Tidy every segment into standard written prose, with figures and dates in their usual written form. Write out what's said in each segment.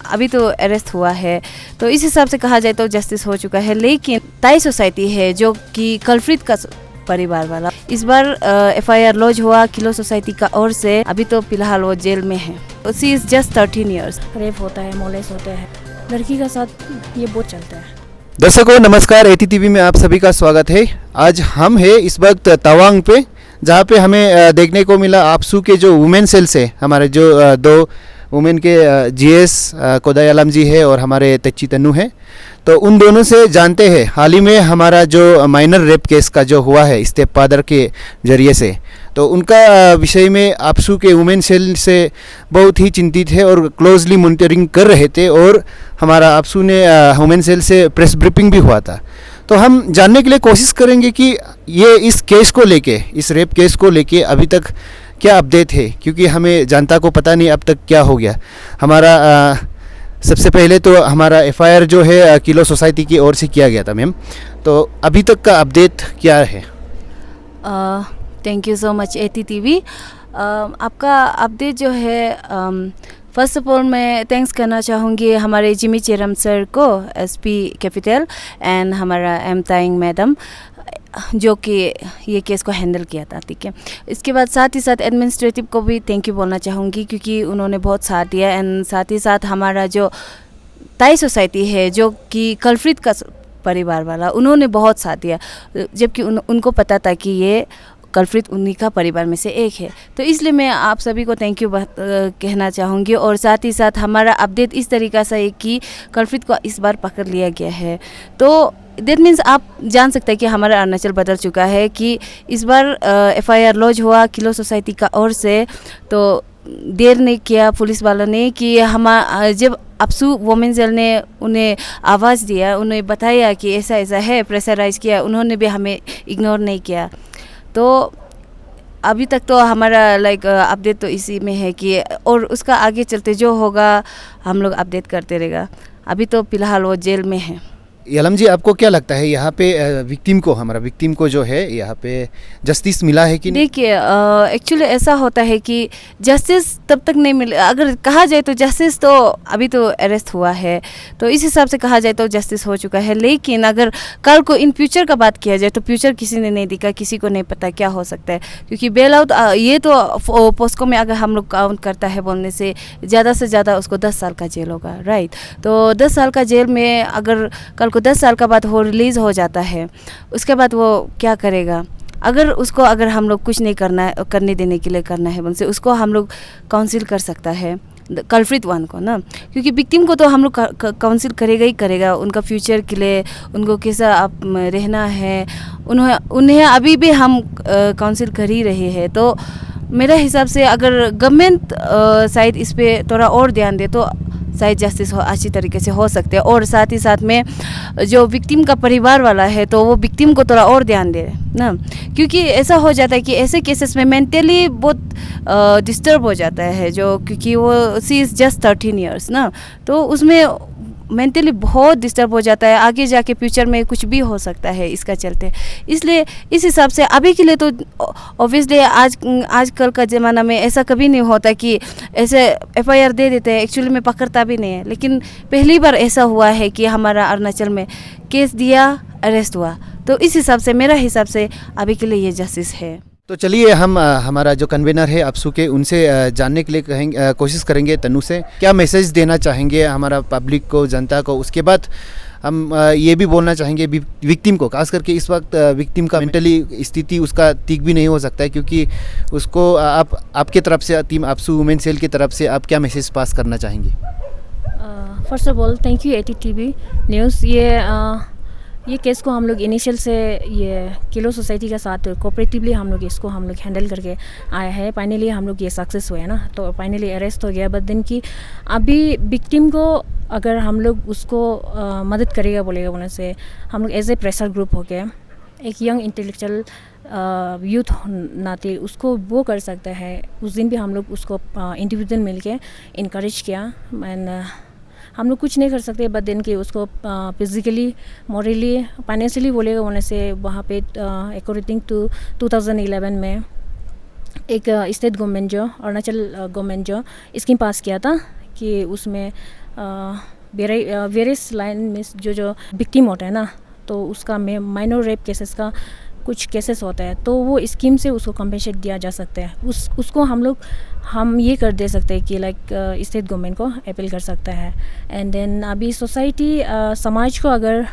अभी तो अरेस्ट हुआ है, तो इस हिसाब से कहा जाए तो जस्टिस हो चुका है। लेकिन ताई सोसाइटी है जो कि कल्प्रिट का परिवार वाला, इस बार FIR लॉन्च हुआ किलो सोसाइटी का ओर से। अभी तो फिलहाल वो जेल में है। She is just 13 years। Rape होता है, मोलेस्ट होता है, लड़की का साथ ये बहुत चलता है। दर्शकों नमस्कार, ATTV में आप सभी का स्वागत है। आज हम है इस वक्त तवांग पे, जहाँ पे हमें देखने को मिला आपसू के जो वुमेन सेल्स है, हमारे जो दो वुमेन के GS कोदाई आलम जी है और हमारे तेची तन्नू है। तो उन दोनों से जानते हैं हाल ही में हमारा जो माइनर रेप केस का जो हुआ है स्टेप फादर के जरिए से, तो उनका विषय में आपसू के वुमेन सेल से बहुत ही चिंतित है और क्लोजली मॉनिटरिंग कर रहे थे। और हमारा आपसू ने वुमेन सेल से प्रेस ब्रीफिंग भी हुआ था। तो हम जानने के लिए कोशिश करेंगे कि ये इस केस को लेके, इस रेप केस को लेके अभी तक क्या अपडेट है, क्योंकि हमें जनता को पता नहीं अब तक क्या हो गया। हमारा सबसे पहले तो हमारा FIR जो है किलो सोसाइटी की ओर से किया गया था मैम, तो अभी तक का अपडेट क्या है? Thank you so much ATTV। आपका अपडेट जो है, फर्स्ट ऑफ ऑल मैं थैंक्स करना चाहूँगी हमारे जिमी चेरम सर को, SP कैपिटल, एंड हमारा M ताइंग मैडम जो कि ये केस को हैंडल किया था। ठीक है, इसके बाद साथ ही साथ एडमिनिस्ट्रेटिव को भी थैंक यू बोलना चाहूँगी, क्योंकि उन्होंने बहुत साथ दिया। एंड साथ ही साथ हमारा जो ताई सोसाइटी है जो कि कल्प्रिट का परिवार वाला, उन्होंने बहुत साथ दिया, जबकि उनको पता था कि ये कल्प्रिट उन्हीं का परिवार में से एक है। तो इसलिए मैं आप सभी को थैंक यू कहना चाहूँगी। और साथ ही साथ हमारा अपडेट इस तरीक़ा से है कि कल्प्रिट को इस बार पकड़ लिया गया है। तो दैट मीन्स आप जान सकते हैं कि हमारा अरुणाचल बदल चुका है कि इस बार FIR लॉन्च हुआ किलो सोसाइटी का ओर से। तो देर नहीं किया पुलिस वालों ने कि जब आपसू वुमेन सेल ने उन्हें आवाज़ दिया, उन्हें बताया कि ऐसा ऐसा है, प्रेशराइज किया, उन्होंने भी हमें इग्नोर नहीं किया। तो अभी तक तो हमारा अपडेट तो इसी में है कि, और उसका आगे चलते जो होगा हम लोग अपडेट करते रहेगा। अभी तो फिलहाल वो जेल में है। आलम जी, आपको क्या लगता है यहाँ पे हमारा विक्टिम को जो है यहाँ पे जस्टिस मिला है कि नहीं? देखिए, एक्चुअली ऐसा होता है कि जस्टिस तब तक नहीं मिले, अगर कहा जाए तो जस्टिस तो अभी तो अरेस्ट हुआ है, तो इस हिसाब से कहा जाए तो जस्टिस हो चुका है। लेकिन अगर कल को इन फ्यूचर का बात किया जाए तो फ्यूचर किसी ने नहीं देखा, किसी को नहीं पता क्या हो सकता है, क्योंकि बेल आउट ये तो पोस्को में अगर हम लोग काउंट करता है बोलने से ज़्यादा उसको 10 साल का जेल होगा, राइट। तो 10 साल का जेल में अगर कल 10 साल का बाद वो रिलीज़ हो जाता है, उसके बाद वो क्या करेगा? अगर हम लोग कुछ नहीं करने देने के लिए करना है बोलते, उसको हम लोग काउंसिल कर सकता है कल्प्रिट वन को ना, क्योंकि विक्टिम को तो हम लोग काउंसिल करेगा ही करेगा, उनका फ्यूचर के लिए, उनको कैसा आप रहना है, उन्हें अभी भी हम काउंसिल कर ही रहे हैं। तो मेरा हिसाब से अगर गवर्नमेंट साइड इस पर थोड़ा और ध्यान दे तो शायद जस्टिस अच्छी तरीके से हो सकते हैं। और साथ ही साथ में जो विक्टिम का परिवार वाला है तो वो विक्टिम को थोड़ा और ध्यान दे ना, क्योंकि ऐसा हो जाता है कि ऐसे केसेस में मेंटली बहुत डिस्टर्ब हो जाता है, जो क्योंकि वो शी इज़ जस्ट 13 years ना, तो उसमें मेंटली बहुत डिस्टर्ब हो जाता है, आगे जाके फ्यूचर में कुछ भी हो सकता है इसका चलते। इसलिए इस हिसाब से अभी के लिए तो ऑब्वियसली आजकल का ज़माना में ऐसा कभी नहीं होता कि ऐसे FIR दे देते हैं, एक्चुअली में पकड़ता भी नहीं है। लेकिन पहली बार ऐसा हुआ है कि हमारा अरुणाचल में केस दिया, अरेस्ट हुआ, तो इस हिसाब से मेरा हिसाब से अभी के लिए ये जस्टिस है। तो चलिए हम हमारा जो कन्वेनर है आपसू के, उनसे जानने के लिए कोशिश करेंगे। तन्नू से क्या मैसेज देना चाहेंगे हमारा पब्लिक को, जनता को? उसके बाद हम ये भी बोलना चाहेंगे विक्टिम को, खास करके इस वक्त विक्टिम का मेंटली स्थिति उसका ठीक भी नहीं हो सकता है, क्योंकि उसको आपके तरफ से, टीम आपसू वुमेन सेल की तरफ से आप क्या मैसेज पास करना चाहेंगे? First of all thank you ATTV news. ये केस को हम लोग इनिशियल से ये किलो सोसाइटी के साथ कोऑपरेटिवली हम लोग हैंडल करके आए हैं। फाइनली हम लोग ये सक्सेस हुए ना, तो फाइनली अरेस्ट हो गया। बट दिन की अभी विक्टिम को अगर हम लोग उसको मदद करेगा बोलने से, हम लोग एज ए प्रेशर ग्रुप हो गए, एक यंग इंटेलेक्चुअल यूथ नाते उसको वो कर सकता है। उस दिन भी हम लोग उसको इंडिविजुअल मिल के इनकरेज किया। एंड हम लोग कुछ नहीं कर सकते, बट दिन के उसको फिजिकली, मॉरली, फाइनेंशियली बोलने से वहाँ पे अकॉर्डिंग टू 2011 में एक स्टेट गवर्नमेंट जो अरुणाचल गवर्नमेंट जो स्कीम पास किया था कि उसमें वेरियस लाइन में जो विक्टिम होता है ना, तो उसका माइनर रेप केसेस का कुछ केसेस होता है, तो वो स्कीम से उसको कंपेंसेट दिया जा सकता है। उसको हम ये कर दे सकते हैं कि लाइक स्टेट गवर्नमेंट को अपील कर सकता है। एंड देन अभी सोसाइटी समाज को, अगर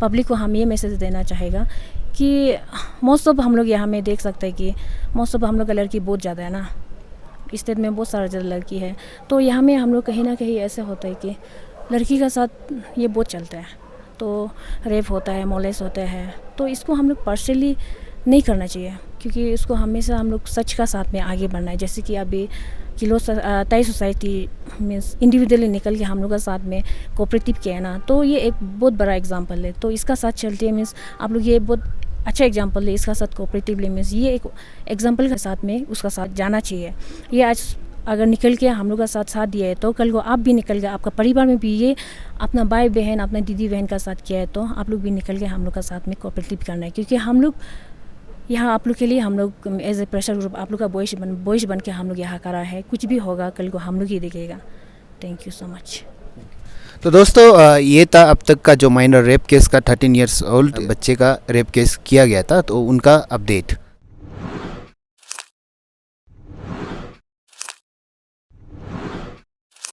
पब्लिक को हम ये मैसेज देना चाहेगा कि मोस्ट ऑफ हम लोग यहाँ में देख सकते हैं कि मोस्ट ऑफ हम लोग का लड़की बहुत ज़्यादा है ना, स्टेट में बहुत सारा ज़्यादा लड़की है, तो यहाँ में हम लोग कहीं ना कहीं ऐसे होता है कि लड़की का साथ ये बहुत चलता है, तो रेप होता है, मोलेस्ट होता है, तो इसको हम लोग पर्सनली नहीं करना चाहिए, क्योंकि इसको हमेशा हम लोग सच का साथ में आगे बढ़ना है। जैसे कि अभी किलो ताई सोसाइटी मीन्स इंडिविजुअली निकल के हम लोग का साथ में कोऑपरेटिव किया है ना, तो ये एक बहुत बड़ा एग्जांपल है। तो इसका साथ चलते हैं मीन्स आप लोग, ये बहुत अच्छा एग्जांपल है, इसका साथ कोऑपरेटिवली मीन्स ये एक एग्जांपल के साथ में उसका साथ जाना चाहिए। ये आज अगर निकल के हम लोग का साथ दिया है, तो कल को आप भी निकल गए, आपका परिवार में भी ये अपना भाई बहन, अपना दीदी बहन का साथ किया है, तो आप लोग भी निकल के हम लोग का साथ में कोऑपरेटिव करना है। क्योंकि हम लोग यहाँ आप लोग के लिए, हम लोग एज ए प्रेशर ग्रुप आप लोग का वॉइस बन के हम लोग यहाँ करा है। कुछ भी होगा कल को हम लोग ही देखेगा। Thank you so much. तो दोस्तों, ये था अब तक का जो माइनर रेप केस का 13 इयर्स ओल्ड बच्चे का रेप केस किया गया था, तो उनका अपडेट।